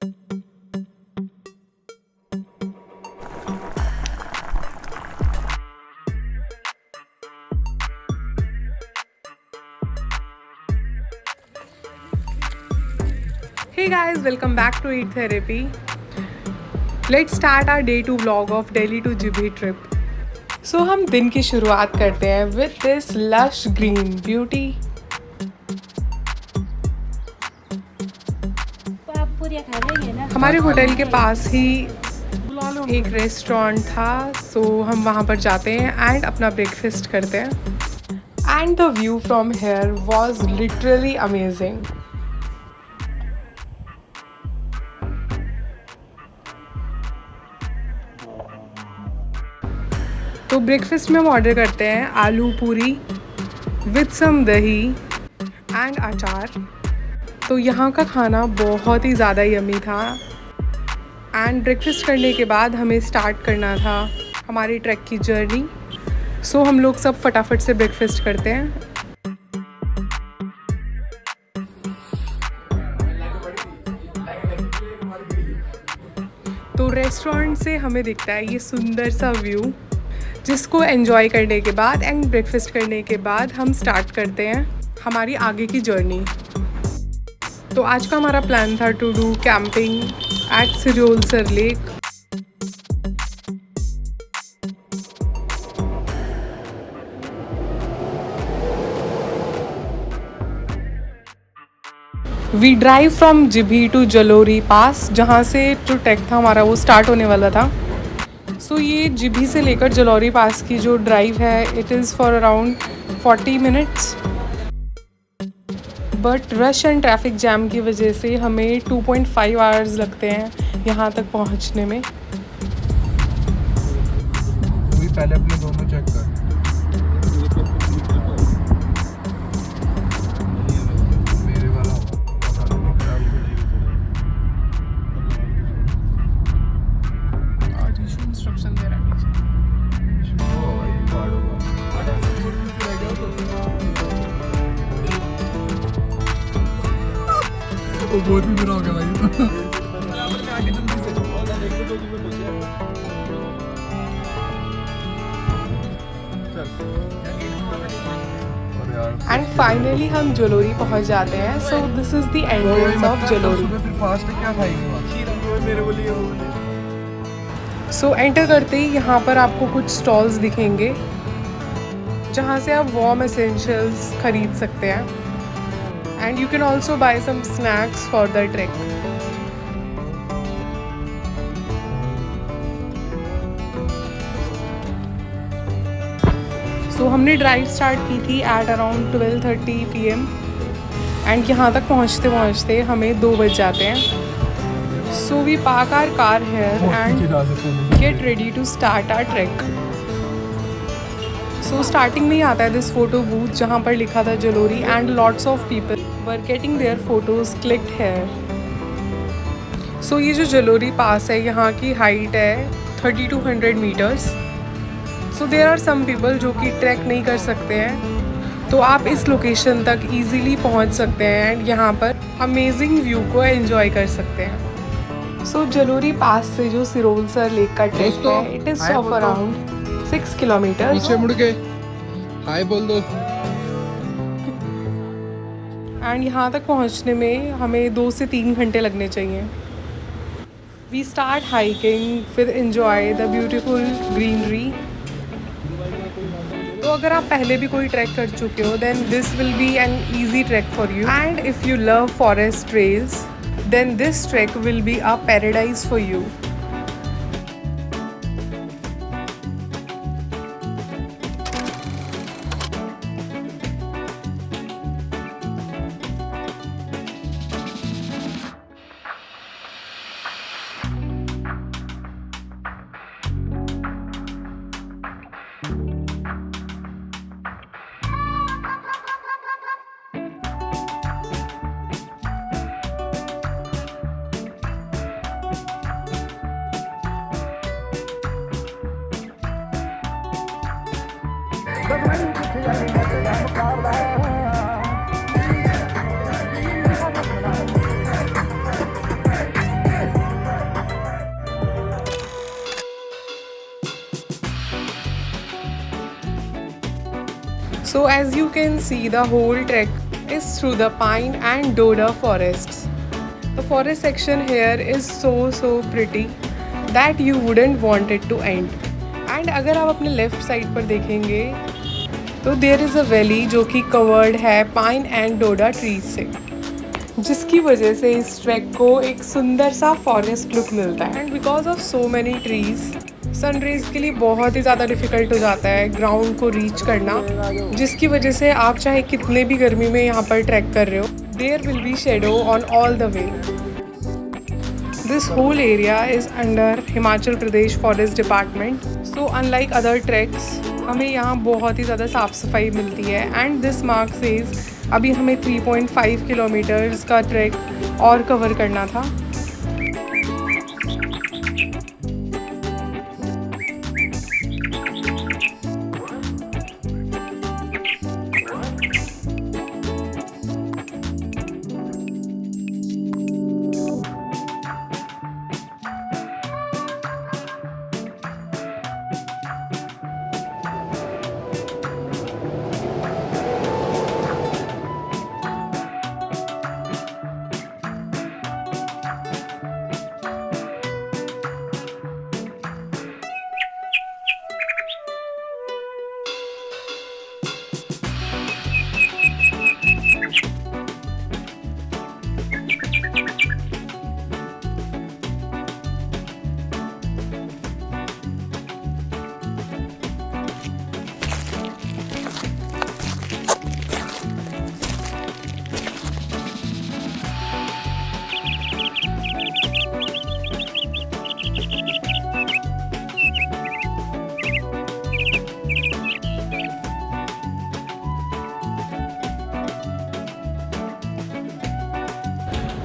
Hey guys, welcome back to Eat Therapy. Let's start our day 2 vlog of Delhi to Jibhi trip. So हम दिन की शुरुआत करते हैं with this lush green beauty. हमारे hotel के पास ही एक रेस्टोरेंट था, सो हम वहाँ पर जाते हैं एंड अपना ब्रेकफास्ट करते हैं. And the view from here was literally amazing. तो ब्रेकफास्ट में हम ऑर्डर करते हैं आलू पूरी विथ सम दही एंड अचार. तो यहाँ का खाना बहुत ही ज़्यादा यम्मी था. एंड ब्रेकफास्ट करने के बाद हमें स्टार्ट करना था हमारी ट्रैक की जर्नी. सो हम लोग सब फटाफट से ब्रेकफास्ट करते हैं. तो रेस्टोरेंट से हमें दिखता है ये सुंदर सा व्यू, जिसको एंजॉय करने के बाद एंड ब्रेकफास्ट करने के बाद हम स्टार्ट करते हैं हमारी आगे की जर्नी. तो आज का हमारा प्लान था to do camping at Sirolsar lake. We drive from Jibhi to Jalori pass, जहाँ से जो ट्रैक था हमारा वो स्टार्ट होने वाला था. सो ये जिभी से लेकर जलोरी पास की जो ड्राइव है it is for around 40 minutes. But rush and traffic jam की वजह से हमें 2.5 आवर्स लगते हैं यहाँ तक पहुँचने में. पहले अपने दोनों चेक कर. मेरे वाला आज इशू इंस्ट्रक्शन दे रहा है. वो बहुत ही बुरा हो गया भाई. एंड फाइनली हम जलोरी पहुंच जाते हैं. So this is the entrance of Jalori. फिर फास्ट क्या खाएंगे सो एंटर करते ही यहाँ पर आपको कुछ स्टॉल्स दिखेंगे जहाँ से आप वार्म एसेंशियल्स खरीद सकते हैं. And you can also buy some snacks for the trek. So हमने ड्राइव स्टार्ट की थी एट अराउंड 12:30 PM. एंड यहाँ तक पहुँचते पहुँचते हमें 2 बज जाते हैं. So we park our car here and get ready to start our track. So starting में ही आता है दिस फोटो बूथ जहाँ पर लिखा था Jalori and lots of people were getting their photos clicked here. So ये जो जलोरी पास है यहाँ की हाइट है 3200 meters. So there are some people जो कि ट्रैक नहीं कर सकते हैं, तो आप इस लोकेशन तक इजीली पहुँच सकते हैं एंड यहाँ पर अमेजिंग व्यू को एंजॉय कर सकते हैं. सो जलोरी पास से जो सिरोलसर लेक का ट्रैक है it is of around 6 kilometre. पीछे मुड़ के हाय बोल दो. एंड यहाँ तक पहुँचने में हमें 2 से 3 घंटे लगने चाहिए. वी स्टार्ट हाइकिंग फिर एंजॉय द ब्यूटीफुल ग्रीनरी. तो अगर आप पहले भी कोई ट्रैक कर चुके हो then this will be an easy track for you. And if you love forest trails then this track will be a paradise for you. So as you can see, the whole trek is through the pine and deodar forests. The forest section here is so pretty that you wouldn't want it to end. And अगर आप अपने left side पर देखेंगे तो there is a valley जो कि covered है pine and Doda trees से, जिसकी वजह से इस ट्रैक को एक सुंदर सा फॉरेस्ट लुक मिलता है। And because of so many trees sun rays के लिए बहुत ही ज़्यादा डिफ़िकल्ट हो जाता है ग्राउंड को रीच करना, जिसकी वजह से आप चाहे कितने भी गर्मी में यहाँ पर ट्रैक कर रहे हो, there will be shadow on all the way. This whole area is under Himachal Pradesh forest department. So unlike other tracks हमें यहाँ बहुत ही ज़्यादा साफ़ सफाई मिलती है। एंड दिस मार्क सेज अभी हमें 3.5 किलोमीटर्स का ट्रैक और कवर करना था।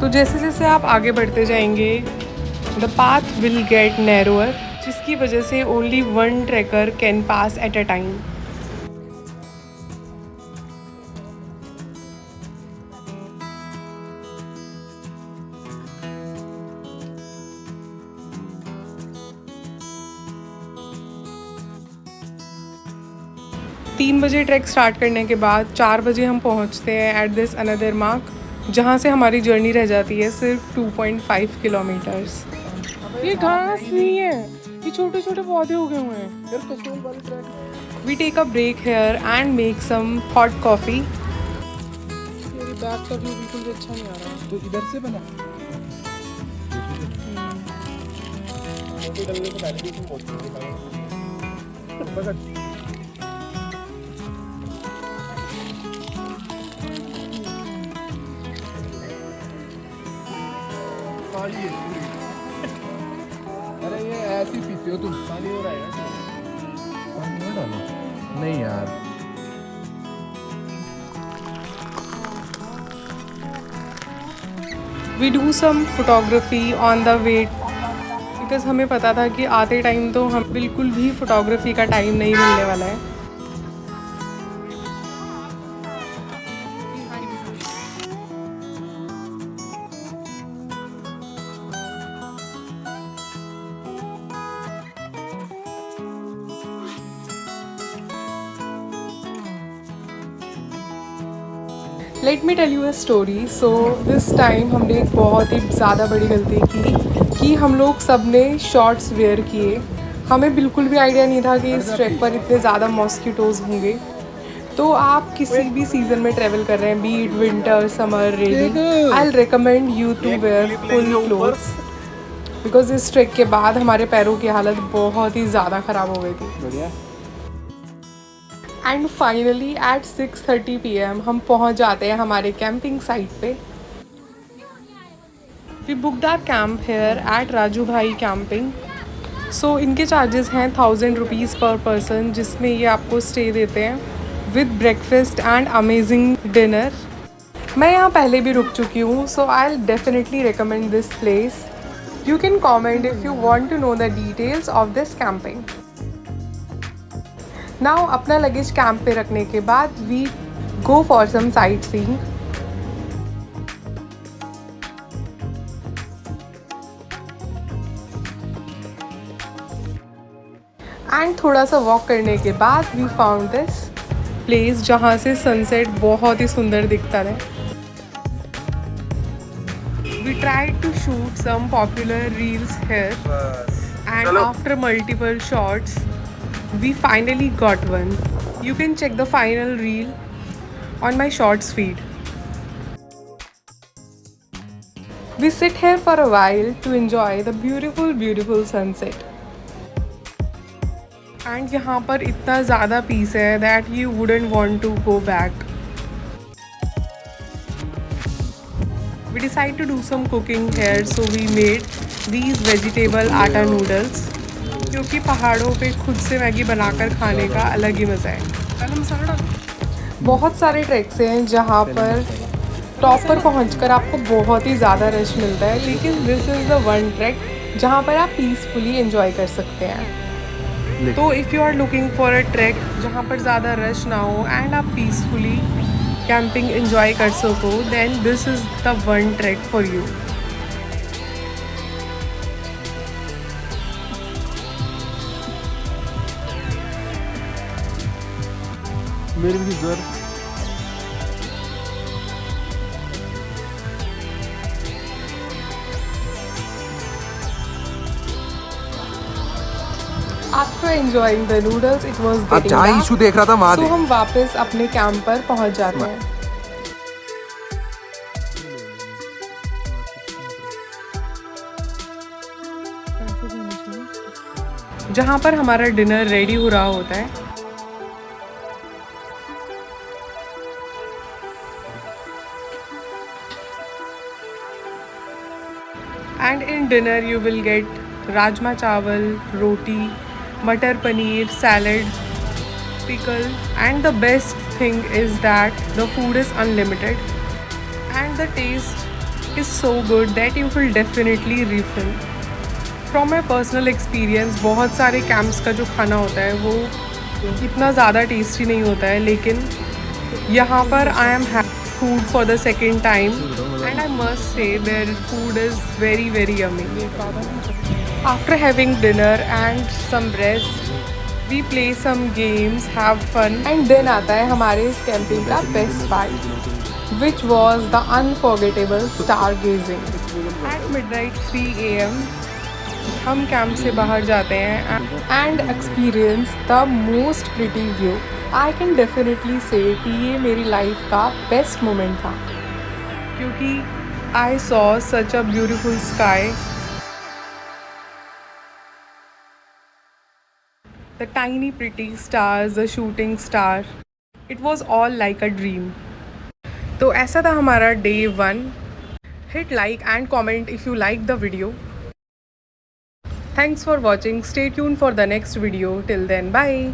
तो जैसे जैसे आप आगे बढ़ते जाएंगे the path will get narrower, जिसकी वजह से only one tracker can pass at a time. तीन बजे ट्रैक स्टार्ट करने के बाद 4 बजे हम पहुंचते हैं एट दिस अनदर मार्क, जहाँ से हमारी जर्नी रह जाती है सिर्फ 2.5 किलोमीटर्स। ये घास नहीं है, ये छोटे छोटे पौधे उगे हुए हैं। We take a break here and make some hot coffee. मेरी बैग का व्यू बिल्कुल भी अच्छा नहीं आ रहा। तो इधर से बना अरे ये ऐसी पीते हो तुम? पानी हो रहा है, पानी हो डालो नहीं यार। We do some photography on the way, because हमें पता था कि आते टाइम तो हम बिल्कुल भी फोटोग्राफी का टाइम नहीं मिलने वाला है। Let me tell you a story. So this time हमने एक बहुत ही ज़्यादा बड़ी गलती की कि हम लोग सब ने शॉर्ट्स वेयर किए। हमें बिल्कुल भी आइडिया नहीं था कि इस ट्रैक पर इतने ज़्यादा मॉस्किटोज़ होंगे। तो आप किसी भी सीज़न में ट्रैवल कर रहे हैं, be it winter, summer, rainy, I will recommend you to wear full clothes, because इस ट्रैक के बाद हमारे पैरों की हालत बहुत ही ज़्यादा ख़राब हो गई थी। एंड फाइनली एट 6:30 PM हम पहुंच जाते हैं हमारे कैंपिंग साइट पे। We booked our camp here at Raju Bhai camping. सो इनके चार्जेस हैं 1000 रुपीज़ पर पर्सन, जिसमें ये आपको स्टे देते हैं with breakfast and amazing dinner. मैं यहाँ पहले भी रुक चुकी हूँ, so I will definitely recommend this place. You can comment if you want to know the details of this camping. Now अपना लगेज कैंप पे रखने के बाद we go for some sightseeing. And थोड़ा सा वॉक करने के बाद वी फाउंड दिस प्लेस जहाँ से सनसेट बहुत ही सुंदर दिखता है। We tried to shoot some popular reels here, and after multiple shots, we finally got one. You can check the final reel on my shorts feed. We sit here for a while to enjoy the beautiful sunset. And यहाँ पर इतना ज़्यादा piece है that you wouldn't want to go back. We decided to do some cooking here, so we made these vegetable आटा noodles. क्योंकि पहाड़ों पे खुद से मैगी बनाकर खाने का अलग ही मज़ा है। बहुत सारे ट्रैक्स हैं जहाँ पर टॉप पर पहुँचकर आपको बहुत ही ज़्यादा रश मिलता है, लेकिन this is the one track जहाँ पर आप पीसफुली एंजॉय कर सकते हैं। तो if you are looking for a track जहाँ पर ज़्यादा रश ना हो एंड आप पीसफुली कैंपिंग एंजॉय कर सको, then this is the one track for you. मेरे भी घर After enjoying the noodles, it was अब getting जहाँ dark, इशू देख रहा था वहाँ so हम वापस अपने कैंप पर पहुंच जाते हैं। जहाँ पर हमारा डिनर रेडी हो रहा होता है। And in dinner you will get rajma chawal, roti, matar paneer, salad, pickle, and the best thing is that the food is unlimited and the taste is so good that you will definitely refill. From my personal experience, बहुत सारे camps का जो खाना होता है वो इतना ज़्यादा टेस्टी नहीं होता है, लेकिन यहाँ पर I am food for the second time and I must say their food is very yummy. After having dinner and some rest, we play some games, have fun, and then आता है हमारे इस कैंपिंग का best part, which was the unforgettable stargazing. At midnight 3 AM हम camp से बाहर जाते हैं and experience the most pretty view. I can definitely say कि ये मेरी लाइफ का बेस्ट मोमेंट था, क्योंकि I saw such a beautiful sky, the tiny pretty stars, the shooting star. It was all like a dream. तो ऐसा था हमारा day 1. Hit like and comment if you liked the video. Thanks for watching. Stay tuned for the next video. Till then, bye.